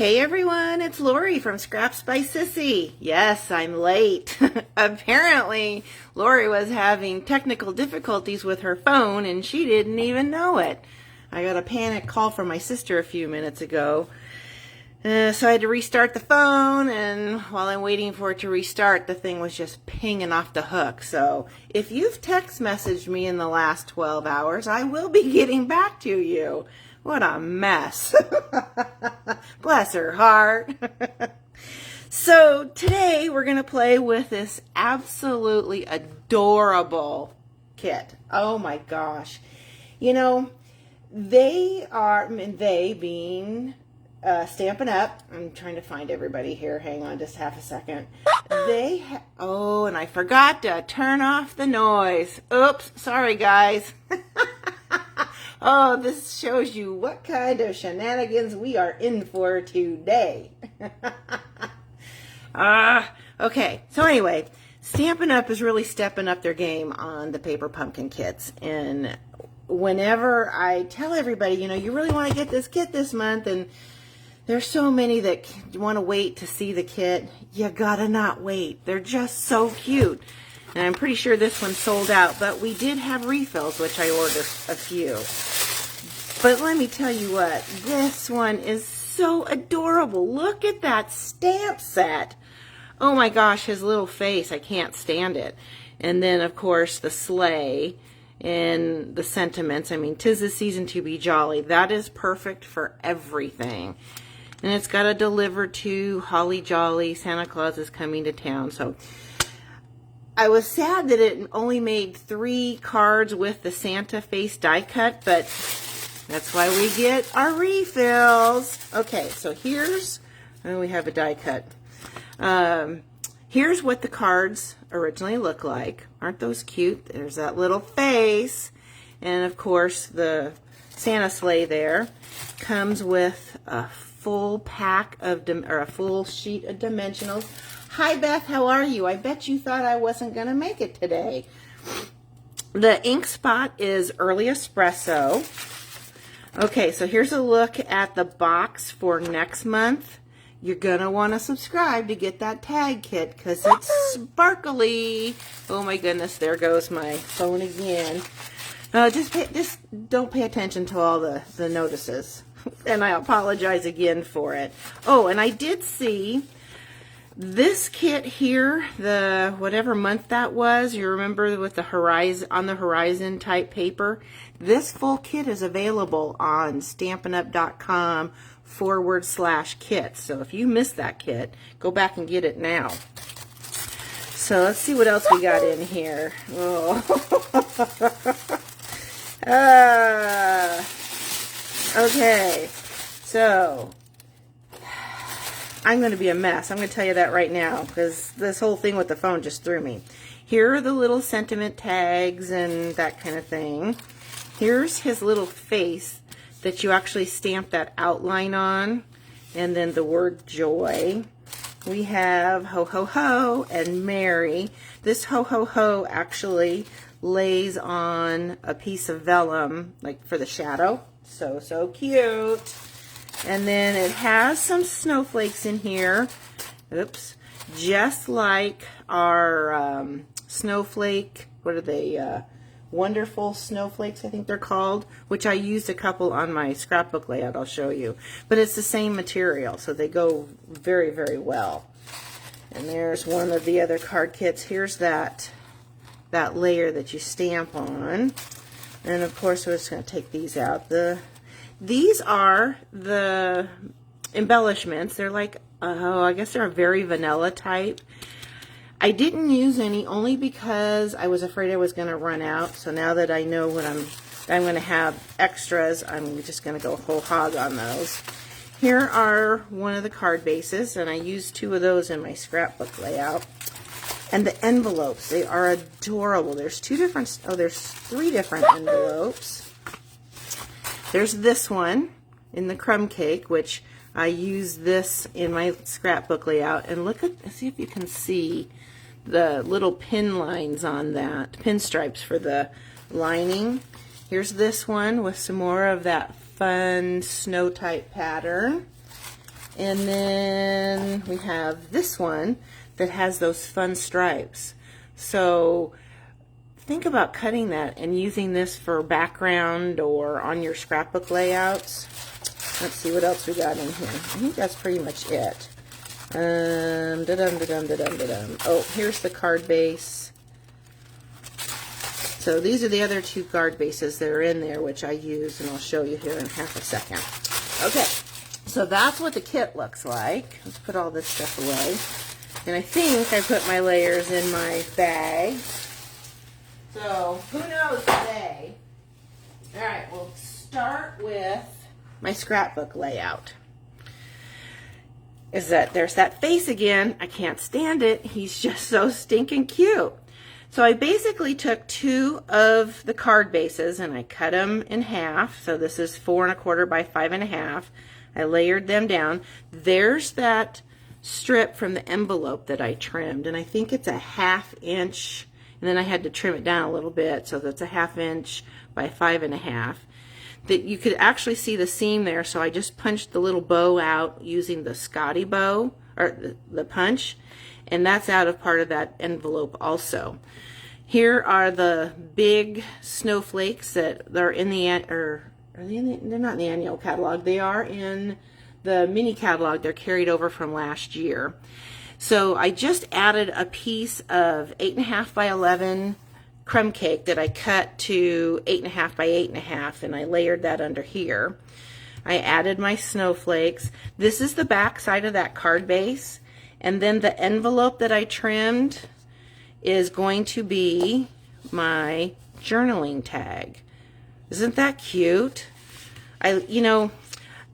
Hey everyone, it's Lori from Scraps by Sissy. Yes, I'm late. Apparently, Lori was having technical difficulties with her phone and she didn't even know it. I got a panic call from my sister a few minutes ago. So I had to restart the phone, and while I'm waiting for it to restart, the thing was just pinging off the hook. So if you've text messaged me in the last 12 hours, I will be getting back to you. What a mess. Bless her heart. So today we're going to play with this absolutely adorable kit. Oh my gosh. You know, they being Stampin' Up. I'm trying to find everybody here. Hang on just half a second. Oh, and I forgot to turn off the noise. Oops, sorry guys. Oh, this shows you what kind of shenanigans we are in for today. Okay, so anyway, Stampin' Up is really stepping up their game on the paper pumpkin kits. And whenever I tell everybody, you know, you really want to get this kit this month, and there's so many that want to wait to see the kit, you gotta not wait. They're just so cute. And I'm pretty sure this one sold out, but we did have refills, which I ordered a few. But let me tell you what, this one is so adorable. Look at that stamp set. Oh my gosh, his little face, I can't stand it. And then, of course, the sleigh and the sentiments. I mean, 'tis the season to be jolly. That is perfect for everything. And it's got a deliver to, holly jolly, Santa Claus is coming to town. So I was sad that it only made 3 cards with the Santa face die cut, but that's why we get our refills. Okay, so here's, we have a die cut. Here's what the cards originally look like. Aren't those cute? There's that little face. And of course, the Santa sleigh there comes with a full pack of, or a full sheet of dimensionals. Hi Beth, how are you? I bet you thought I wasn't going to make it today. The ink spot is Early Espresso. Okay, so here's a look at the box for next month. You're going to want to subscribe to get that tag kit because it's sparkly. Oh my goodness, there goes my phone again. Just don't pay attention to all the notices. And I apologize again for it. Oh, and I did see this kit here, the whatever month that was, you remember with the horizon, on the horizon type paper, this full kit is available on stampinup.com/kits. So if you missed that kit, go back and get it now. So let's see what else we got in here. Oh. Okay, so I'm going to be a mess. I'm going to tell you that right now because this whole thing with the phone just threw me. Here are the little sentiment tags and that kind of thing. Here's his little face that you actually stamp that outline on, and then the word joy. We have ho ho ho and Merry. This ho ho ho actually lays on a piece of vellum, like for the shadow. So cute. And then it has some snowflakes in here. Oops. Just like our snowflake, what are they? Wonderful snowflakes, I think they're called, which I used a couple on my scrapbook layout. I'll show you. But it's the same material, so they go very, very well. And there's one of the other card kits. Here's that layer that you stamp on. And of course, we're just going to take these out. These are the embellishments. They're like, I guess they're a very vanilla type. I didn't use any only because I was afraid I was going to run out. So now that I know what I'm going to have extras, I'm just going to go whole hog on those. Here are one of the card bases, and I used 2 of those in my scrapbook layout. And the envelopes, they are adorable. There's 3 different envelopes. There's this one in the crumb cake, which I use this in my scrapbook layout. And see if you can see the little pin lines on that, pinstripes for the lining. Here's this one with some more of that fun snow type pattern. And then we have this one that has those fun stripes. So think about cutting that and using this for background or on your scrapbook layouts. Let's see what else we got in here. I think that's pretty much it. Oh, here's the card base. So these are the other two card bases that are in there, which I use, and I'll show you here in half a second. Okay, so that's what the kit looks like. Let's put all this stuff away. And I think I put my layers in my bag. So who knows today? All right, we'll start with my scrapbook layout. Is that there's that face again. I can't stand it. He's just so stinking cute. So I basically took two of the card bases and I cut them in half. So this is 4 1/4 by 5 1/2. I layered them down. There's that strip from the envelope that I trimmed, and I think it's a 1/2 inch, and then I had to trim it down a little bit, so that's a 1/2 inch by 5 1/2. That you could actually see the seam there, so I just punched the little bow out using the Scotty bow, or the punch, and that's out of part of that envelope also. Here are the big snowflakes that are in the, they're not in the annual catalog, they are in the mini catalog. They're carried over from last year. So I just added a piece of 8 1/2 by 11 crumb cake that I cut to 8 1/2 by 8 1/2, and I layered that under here. I added my snowflakes. This is the back side of that card base, and then the envelope that I trimmed is going to be my journaling tag. Isn't that cute? You know,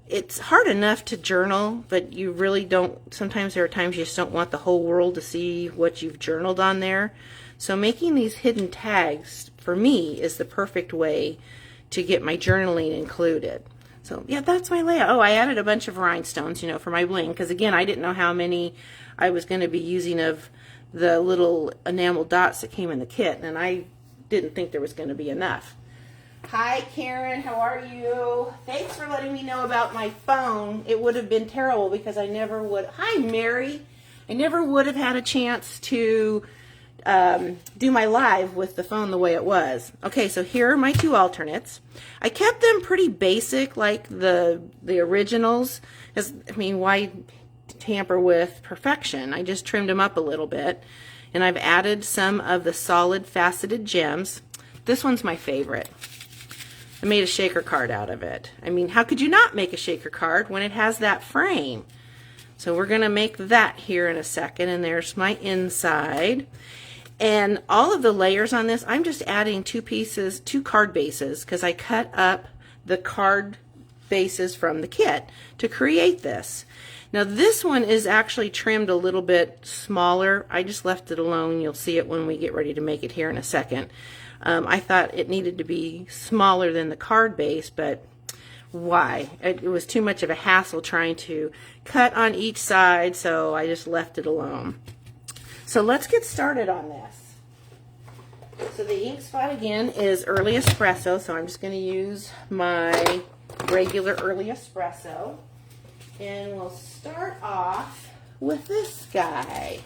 it's hard enough to journal, but you really don't, sometimes there are times you just don't want the whole world to see what you've journaled on there. So making these hidden tags, for me, is the perfect way to get my journaling included. So yeah, that's my layout. Oh, I added a bunch of rhinestones, you know, for my bling, because again, I didn't know how many I was going to be using of the little enamel dots that came in the kit, and I didn't think there was going to be enough. Hi Karen, how are you? Thanks for letting me know about my phone. It would have been terrible because I never would. Hi Mary, I never would have had a chance to do my live with the phone the way it was. Okay, so here are my two alternates. I kept them pretty basic like the originals, because I mean, why tamper with perfection? I just trimmed them up a little bit, and I've added some of the solid faceted gems. This one's my favorite. I made a shaker card out of it. I mean, how could you not make a shaker card when it has that frame? So we're going to make that here in a second, and there's my inside. And all of the layers on this, I'm just adding two card bases, because I cut up the card bases from the kit to create this. Now this one is actually trimmed a little bit smaller. I just left it alone. You'll see it when we get ready to make it here in a second. I thought it needed to be smaller than the card base, but why? It was too much of a hassle trying to cut on each side, so I just left it alone. So let's get started on this. So the ink spot again is Early Espresso, so I'm just going to use my regular Early Espresso. And we'll start off with this guy.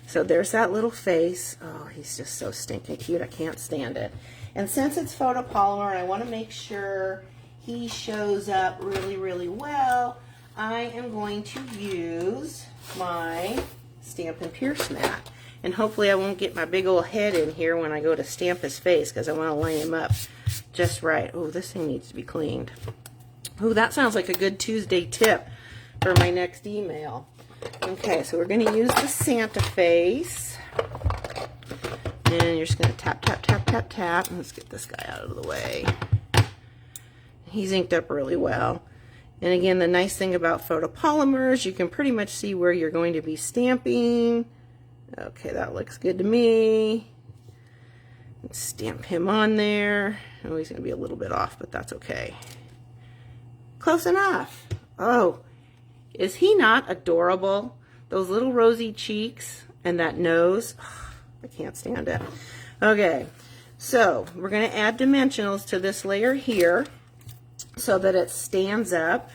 So there's that little face. Oh, he's just so stinking cute. I can't stand it. And since it's photopolymer, I want to make sure he shows up really, really well. I am going to use my Stampin' Pierce mat. And hopefully I won't get my big old head in here when I go to stamp his face, because I want to line him up just right. Oh, this thing needs to be cleaned. Oh, that sounds like a good Tuesday tip for my next email. Okay, so we're going to use the Santa face. And you're just going to tap, tap, tap, tap, tap. Let's get this guy out of the way. He's inked up really well. And again, the nice thing about photopolymers, you can pretty much see where you're going to be stamping. Okay, that looks good to me. Let's stamp him on there. Oh, he's going to be a little bit off, but that's okay. Close enough. Oh, is he not adorable? Those little rosy cheeks and that nose. Oh, I can't stand it. Okay, so we're going to add dimensionals to this layer here so that it stands up.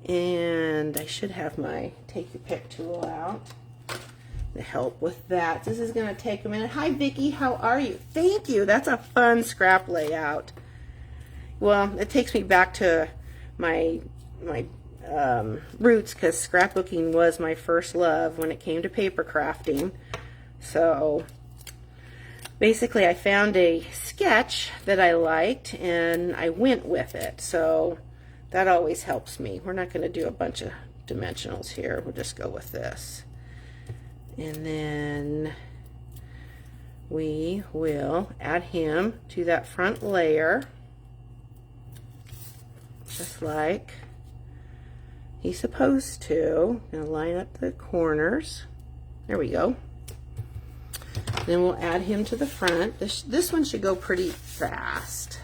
And I should have my take your pick tool out to help with that. This is going to take a minute. Hi, Vicki. How are you? Thank you. That's a fun scrap layout. Well, it takes me back to my roots, because scrapbooking was my first love when it came to paper crafting. So basically I found a sketch that I liked and I went with it. So that always helps me. We're not going to do a bunch of dimensionals here. We'll just go with this. And then we will add him to that front layer, just like he's supposed to. I'm going to line up the corners. There we go. Then we'll add him to the front. This one should go pretty fast.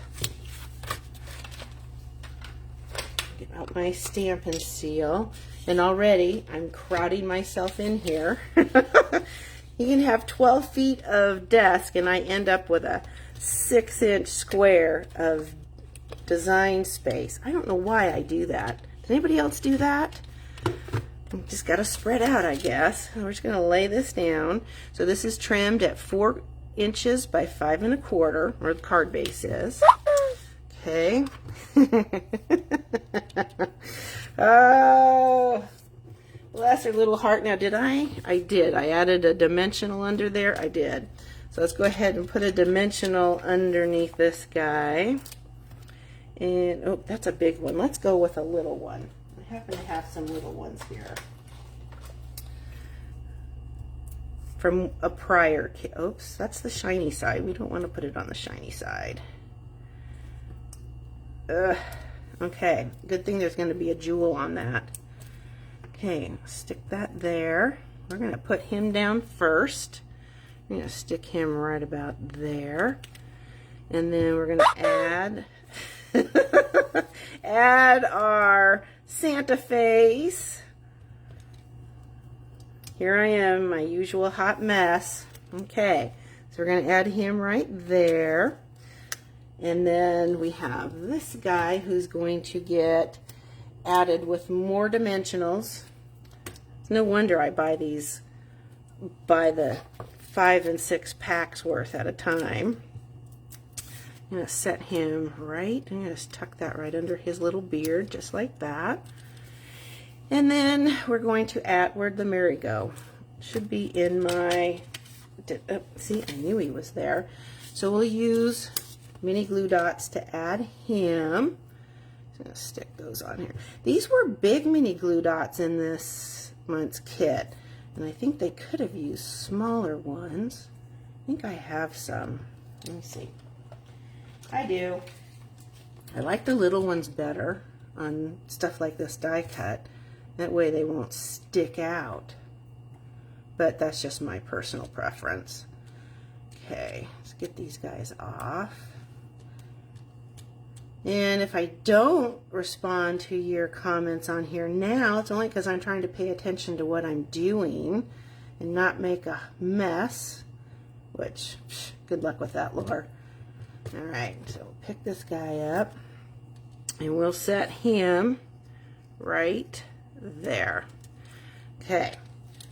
Get out my stamp and seal. And already I'm crowding myself in here. You can have 12 feet of desk and I end up with a 6-inch square of design space. I don't know why I do that. Does anybody else do that? Just got to spread out, I guess. We're just going to lay this down. So this is trimmed at 4 inches by 5 1/4, where the card base is. Okay. Oh, well, that's our little heart. Now, did I? I did. I added a dimensional under there. I did. So let's go ahead and put a dimensional underneath this guy. And, oh, that's a big one. Let's go with a little one. I happen to have some little ones here from a prior kit. Oops, that's the shiny side. We don't want to put it on the shiny side. Okay, good thing there's going to be a jewel on that. Okay, stick that there. We're going to put him down first. I'm going to stick him right about there. And then we're going to add our Santa face. Here I am, my usual hot mess. Okay, so we're going to add him right there. And then we have this guy who's going to get added with more dimensionals. It's no wonder I buy these by the 5 and 6 packs worth at a time. I'm going to set him right. I'm going to just tuck that right under his little beard, just like that. And then we're going to add, where'd the Mary go? Should be in my, see, I knew he was there. So we'll use mini glue dots to add him. I'm going to stick those on here. These were big mini glue dots in this month's kit, and I think they could have used smaller ones. I think I have some. Let me see. I do. I like the little ones better on stuff like this die cut. That way they won't stick out. But that's just my personal preference. Okay, let's get these guys off. And if I don't respond to your comments on here now, it's only because I'm trying to pay attention to what I'm doing and not make a mess, which, good luck with that, Laura. All right, so we'll pick this guy up and we'll set him right there. Okay,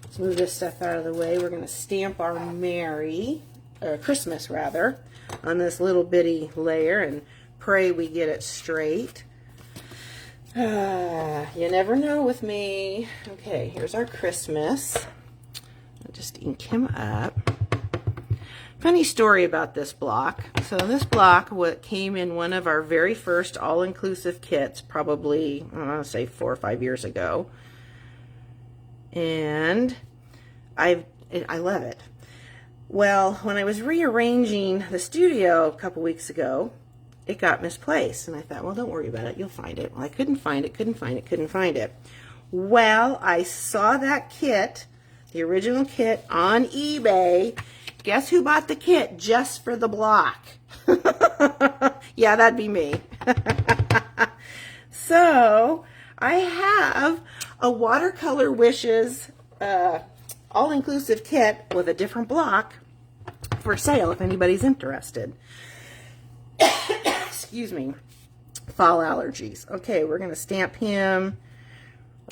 let's move this stuff out of the way. We're going to stamp our Christmas rather, on this little bitty layer and pray we get it straight. You never know with me. Okay, here's our Christmas. I'll just ink him up. Funny story about this block. So this block came in one of our very first all-inclusive kits, probably, I want to say 4 or 5 years ago. And I love it. Well, when I was rearranging the studio a couple weeks ago, it got misplaced. And I thought, well, don't worry about it. You'll find it. Well, I couldn't find it. Well, I saw that kit, the original kit, on eBay. Guess who bought the kit just for the block? Yeah, that'd be me. So, I have a Watercolor Wishes all-inclusive kit with a different block for sale if anybody's interested. Excuse me. Fall allergies. Okay, we're going to stamp him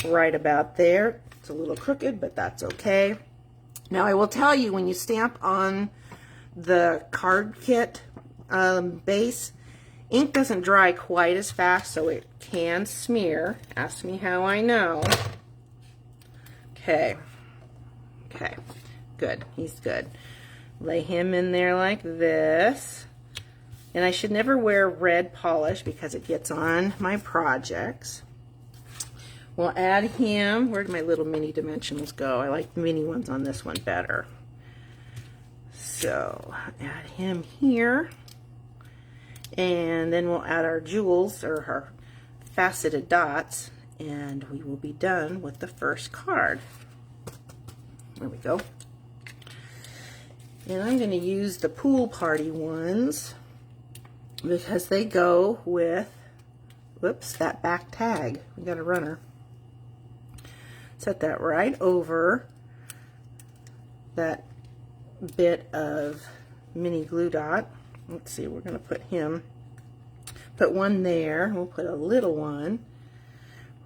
right about there. It's a little crooked, but that's okay. Now I will tell you, when you stamp on the card kit base, ink doesn't dry quite as fast, so it can smear. Ask me how I know. Okay. Okay. Good. He's good. Lay him in there like this. And I should never wear red polish because it gets on my projects. We'll add him. Where did my little mini dimensionals go? I like the mini ones on this one better. So add him here. And then we'll add our jewels, or our faceted dots, and we will be done with the first card. There we go. And I'm going to use the pool party ones because they go with, whoops, that back tag. We got a runner. Set that right over that bit of mini glue dot. Let's see, we're going to put one there. We'll put a little one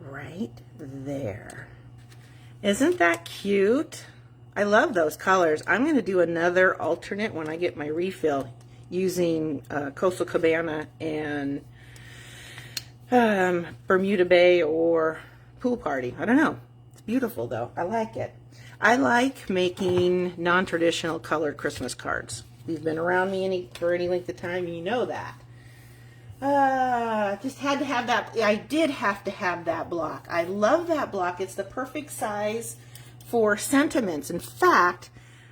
right there. Isn't that cute? I love those colors. I'm going to do another alternate when I get my refill using Coastal Cabana and Bermuda Bay or Pool Party. I don't know. It's beautiful though. I like it. I like making non-traditional colored Christmas cards. If you've been around me for any length of time, you know that. Just had to have that. I did have to have that block. I love that block. It's the perfect size for sentiments. In fact,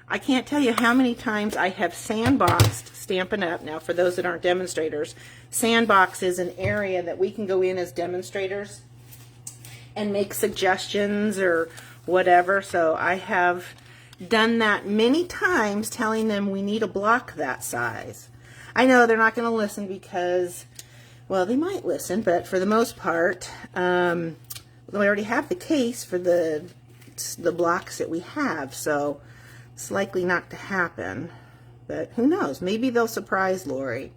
I can't tell you how many times I have sandboxed Stampin' Up. Now, for those that aren't demonstrators, sandbox is an area that we can go in as demonstrators and make suggestions or whatever. So I have done that many times, telling them we need a block that size. I know they're not going to listen because, well, they might listen, but for the most part, we already have the case for the blocks that we have, so it's likely not to happen. But who knows? Maybe they'll surprise Lori.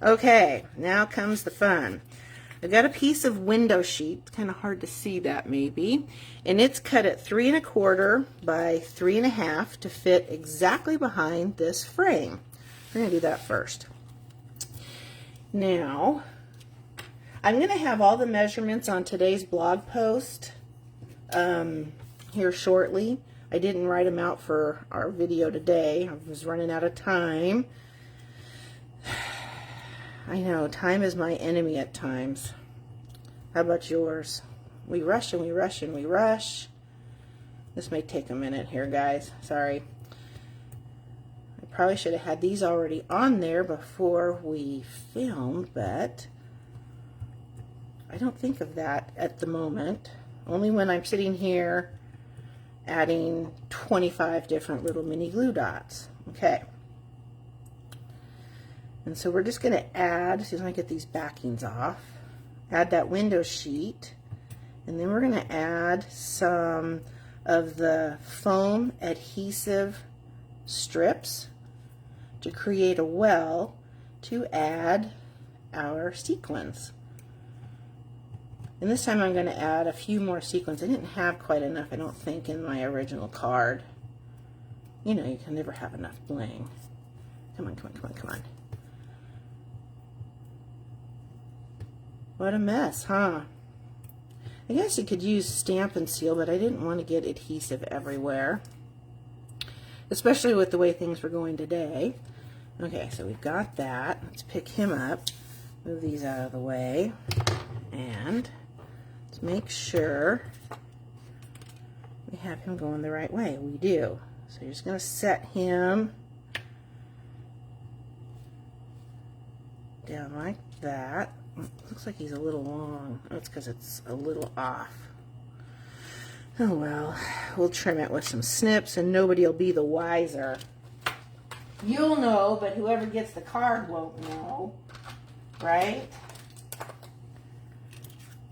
Okay, now comes the fun. I've got a piece of window sheet. It's kind of hard to see that maybe. And it's cut at 3 1/4 by 3 1/2 to fit exactly behind this frame. We're going to do that first. Now, I'm going to have all the measurements on today's blog post here shortly. I didn't write them out for our video today. I was running out of time. I know, time is my enemy at times. How about yours? We rush and we rush and we rush. This may take a minute here, guys. Sorry. I probably should have had these already on there before we filmed, but I don't think of that at the moment. Only when I'm sitting here adding 25 different little mini glue dots. Okay. And so we're just going to add, as soon as I get these backings off, add that window sheet, and then we're going to add some of the foam adhesive strips to create a well to add our sequins. And this time I'm going to add a few more sequins. I didn't have quite enough, I don't think, in my original card. You know, you can never have enough bling. Come on, come on, come on, come on. What a mess, huh? I guess you could use Stampin' Seal, but I didn't want to get adhesive everywhere, especially with the way things were going today. Okay, so we've got that. Let's pick him up, move these out of the way, and let's make sure we have him going the right way. We do. So you're just going to set him down like that. Looks like he's a little long. That's because it's a little off. Oh well, we'll trim it with some snips and nobody will be the wiser. You'll know, but whoever gets the card won't know, right?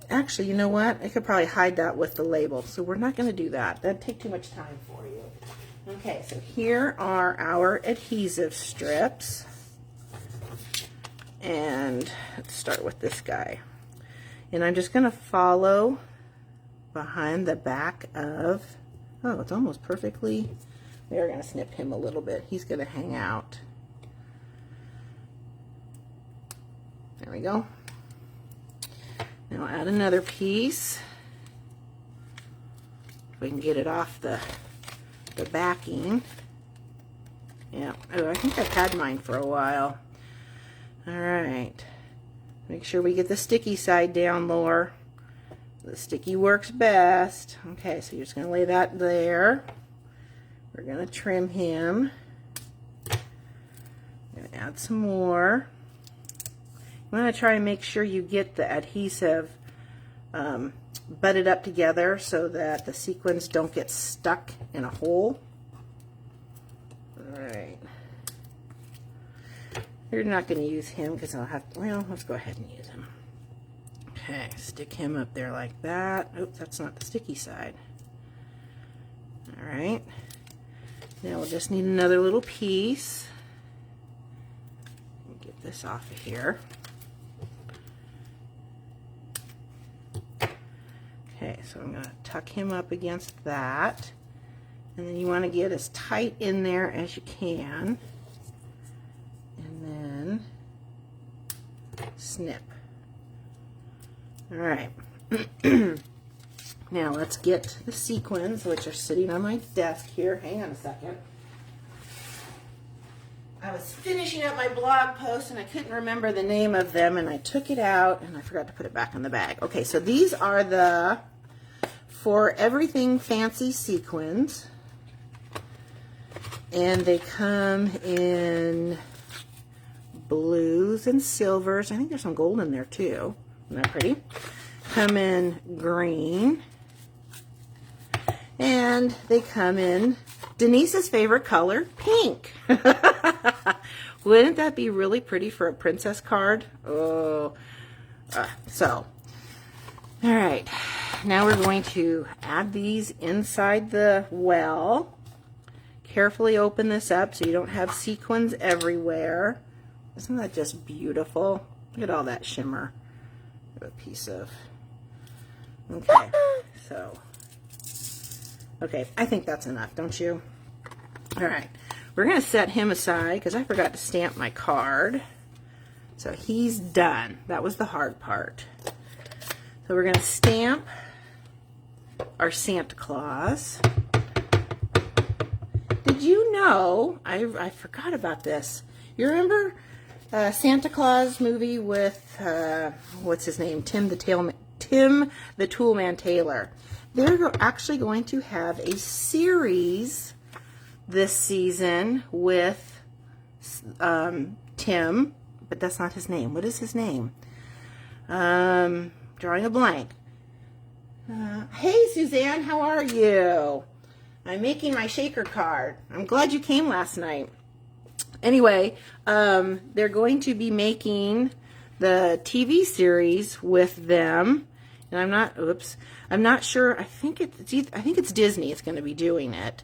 Actually, you know what? I could probably hide that with the label, so we're not going to do that. That'd take too much time for you. Okay, so here are our adhesive strips. And let's start with this guy. And I'm just going to follow behind the back of, oh, it's almost perfectly, we're going to snip him a little bit. He's going to hang out. There we go. Now I'll add another piece. If we can get it off the backing. Yeah, oh, I think I've had mine for a while. All right. Make sure we get the sticky side down lower. The sticky works best. Okay, so you're just going to lay that there. We're going to trim him. I'm going to add some more. You want to try and make sure you get the adhesive butted up together so that the sequins don't get stuck in a hole. Alright. You're not going to use him because I'll have to, well, let's go ahead and use him. Okay, stick him up there like that. Oops, that's not the sticky side. Alright. Now we'll just need another little piece. Get this off of here. Okay, so I'm going to tuck him up against that. And then you want to get as tight in there as you can. And then snip. Alright. Now let's get the sequins, which are sitting on my desk here. Hang on a second. I was finishing up my blog post and I couldn't remember the name of them, and I took it out and I forgot to put it back in the bag. Okay, so these are the For Everything Fancy sequins, and they come in blues and silvers. I think there's some gold in there too. Isn't that pretty? Come in green, and they come in Denise's favorite color, pink. Wouldn't that be really pretty for a princess card? Oh, all right. Now we're going to add these inside the well. Carefully open this up so you don't have sequins everywhere. Isn't that just beautiful? Look at all that shimmer. A piece of, okay, so, okay, I think that's enough, don't you? All right, we're going to set him aside because I forgot to stamp my card. So he's done. That was the hard part. So we're going to stamp our Santa Claus. Did you know, I forgot about this. You remember Santa Claus movie with, what's his name? Tim the Toolman Taylor. They're actually going to have a series this season with Tim, but that's not his name. What is his name? Drawing a blank. Hey, Suzanne, how are you? I'm making my shaker card. I'm glad you came last night. Anyway, they're going to be making the TV series with them, and I'm not sure. I think it's Disney. It's going to be doing it,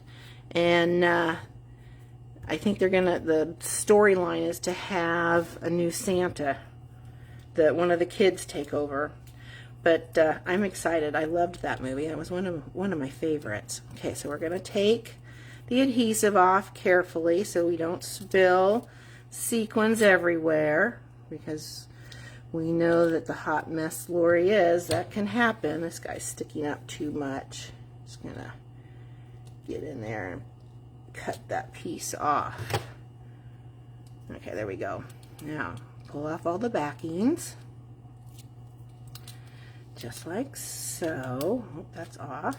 and I think the storyline is to have a new Santa, that one of the kids take over. But I'm excited. I loved that movie. That was one of my favorites. Okay, so we're going to take the adhesive off carefully so we don't spill sequins everywhere, because we know that the hot mess Lori is, that can happen. This guy's sticking up too much. Just going to get in there and cut that piece off. Okay, there we go. Now, pull off all the backings. Just like so. Oh, that's off.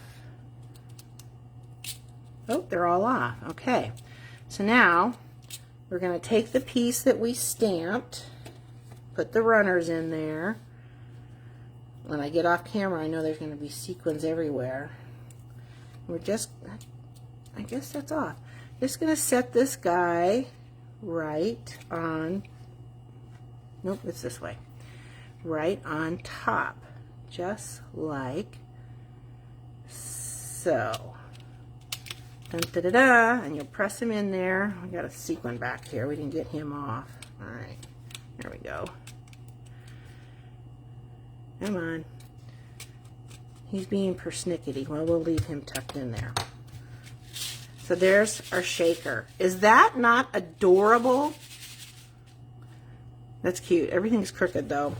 Oh, they're all off. Okay. So now we're going to take the piece that we stamped, put the runners in there. When I get off camera, I know there's going to be sequins everywhere. We're just, I guess that's off. Just going to set this guy right on, nope, it's this way, right on top. Just like so. Dun, da, da, da, and you'll press him in there. We got a sequin back here. We didn't get him off. All right, there we go. Come on. He's being persnickety. Well, we'll leave him tucked in there. So there's our shaker. Is that not adorable? That's cute. Everything's crooked though.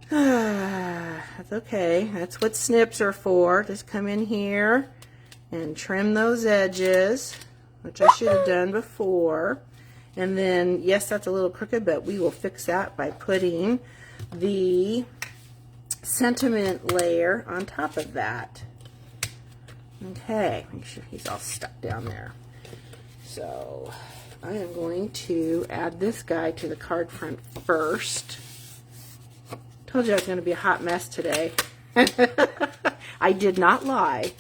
That's okay. That's what snips are for. Just come in here and trim those edges, which I should have done before. And then, yes, that's a little crooked, but we will fix that by putting the sentiment layer on top of that. Okay, make sure he's all stuck down there. So I am going to add this guy to the card front first. Told you I was going to be a hot mess today. I did not lie.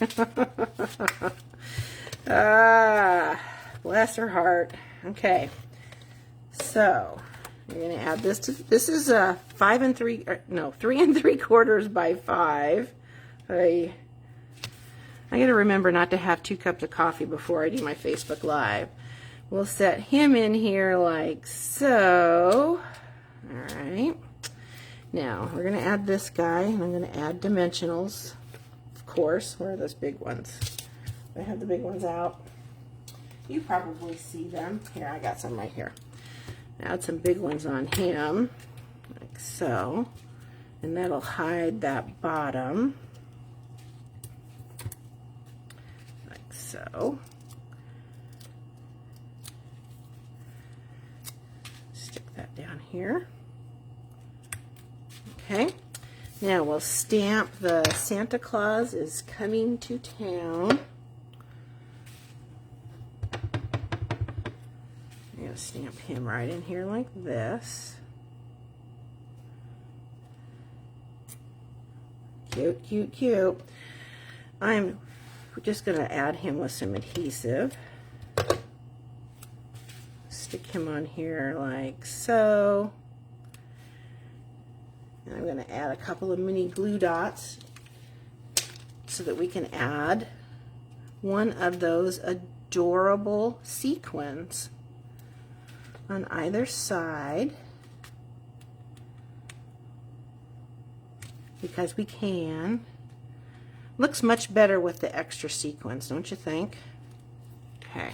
Bless her heart. Okay, so we're going to add this to, this is a 3 3/4 by 5. I got to remember not to have 2 cups of coffee before I do my Facebook Live. We'll set him in here like so. All right. Now, we're going to add this guy, and I'm going to add dimensionals, of course. Where are those big ones? I have the big ones out. You probably see them. Here, I got some right here. Add some big ones on him, like so. And that'll hide that bottom. Like so. Stick that down here. Okay, now we'll stamp the Santa Claus is coming to town. I'm going to stamp him right in here like this. Cute, cute, cute. I'm just going to add him with some adhesive. Stick him on here like so. And I'm going to add a couple of mini glue dots so that we can add one of those adorable sequins on either side, because we can. Looks much better with the extra sequins, don't you think? Okay.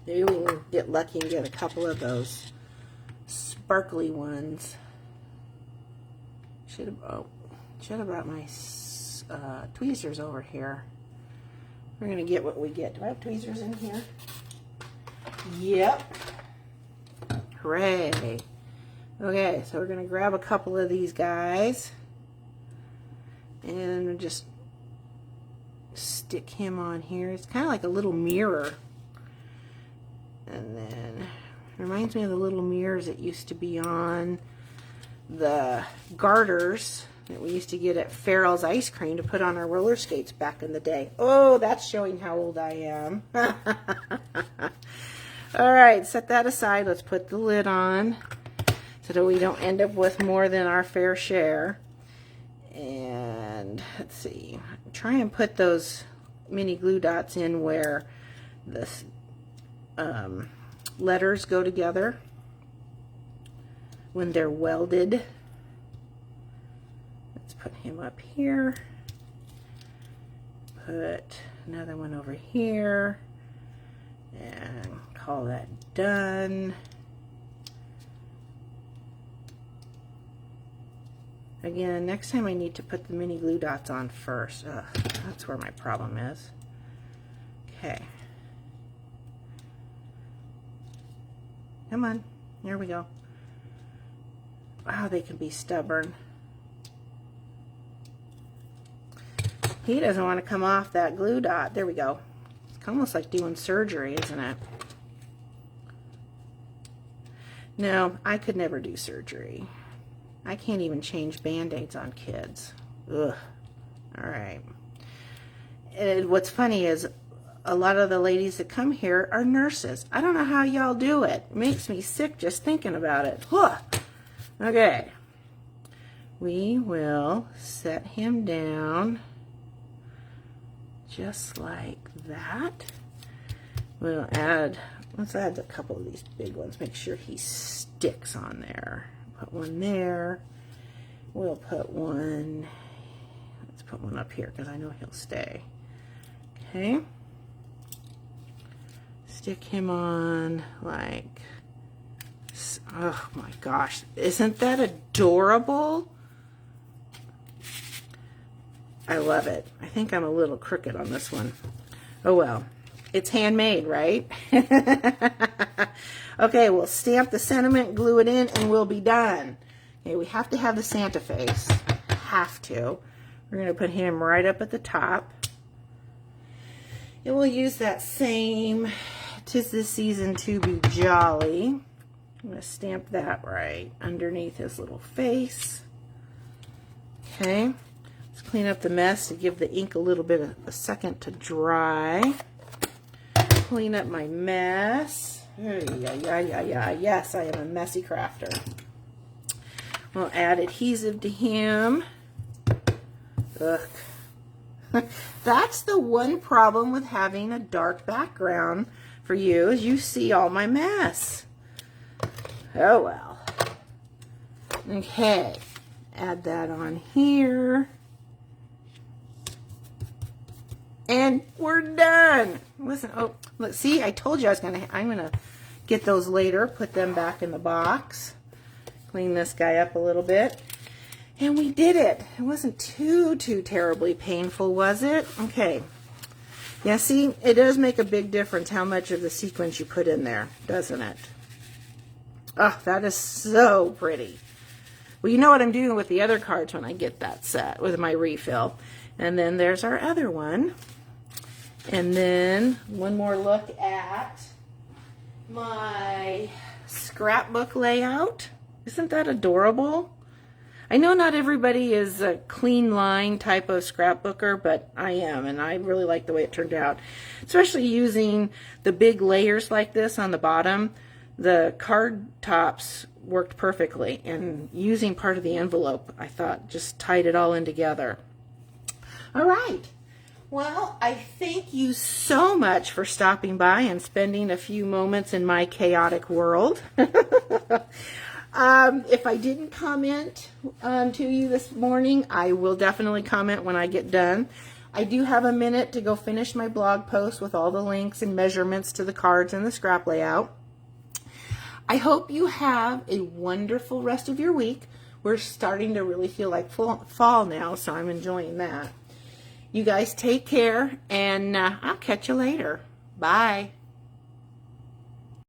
Maybe we can get lucky and get a couple of those sparkly ones. Should have brought my tweezers over here. We're gonna get what we get. Do I have tweezers in here? Yep. Hooray. Okay, so we're gonna grab a couple of these guys and just stick him on here. It's kind of like a little mirror. And then reminds me of the little mirrors that used to be on the garters that we used to get at Farrell's Ice Cream to put on our roller skates back in the day. Oh, that's showing how old I am. All right, set that aside. Let's put the lid on so that we don't end up with more than our fair share. And let's see. Try and put those mini glue dots in where the letters go together when they're welded. Let's put him up here. Put another one over here and call that done. Again, next time I need to put the mini glue dots on first. Ugh, that's where my problem is. Okay. Come on, there we go. Wow, they can be stubborn. He doesn't want to come off that glue dot. There we go. It's almost like doing surgery, isn't it? No, I could never do surgery. I can't even change Band-Aids on kids. Ugh. All right. And what's funny is a lot of the ladies that come here are nurses. I don't know how y'all do it. It makes me sick just thinking about it. Huh. Okay. We will set him down just like that. We'll add, let's add a couple of these big ones. Make sure he sticks on there. Put one there. we'll put one, let's put one up here because I know he'll stay. Okay. Stick him on like, oh my gosh, isn't that adorable? I love it. I think I'm a little crooked on this one. Oh well, it's handmade, right? Okay, we'll stamp the sentiment, glue it in, and we'll be done. Okay, we have to have the Santa face. Have to. We're going to put him right up at the top. And we'll use that same 'Tis the Season to Be Jolly. I'm going to stamp that right underneath his little face. Okay. Let's clean up the mess to give the ink a little bit of a second to dry. Clean up my mess. Yes, I am a messy crafter. We'll add adhesive to him. Ugh. That's the one problem with having a dark background for you, is you see all my mess. Oh well. Okay. Add that on here. And we're done. Listen, oh, look, see, I told you I'm gonna get those later, put them back in the box. Clean this guy up a little bit. And we did it. It wasn't too terribly painful, was it? Okay. Yeah, see, it does make a big difference how much of the sequins you put in there, doesn't it? Oh, that is so pretty. Well, you know what I'm doing with the other cards when I get that set with my refill. And then there's our other one. And then one more look at my scrapbook layout. Isn't that adorable? I know not everybody is a clean line type of scrapbooker, but I am, and I really like the way it turned out. Especially using the big layers like this on the bottom. The card tops worked perfectly, and using part of the envelope, I thought, just tied it all in together. All right. Well, I thank you so much for stopping by and spending a few moments in my chaotic world. If I didn't comment to you this morning, I will definitely comment when I get done. I do have a minute to go finish my blog post with all the links and measurements to the cards and the scrap layout. I hope you have a wonderful rest of your week. We're starting to really feel like fall now, so I'm enjoying that. You guys take care, and I'll catch you later. Bye.